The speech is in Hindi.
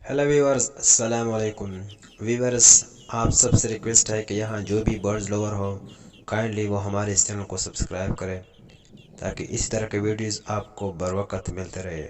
हेलो व्यूवर्स, अस्सलाम वालेकुम। व्यूवर्स, आप सबसे रिक्वेस्ट है कि यहाँ जो भी बर्ड्स लवर हो, काइंडली वो हमारे इस चैनल को सब्सक्राइब करें ताकि इस तरह के वीडियोस आपको बर वक्त मिलते रहे।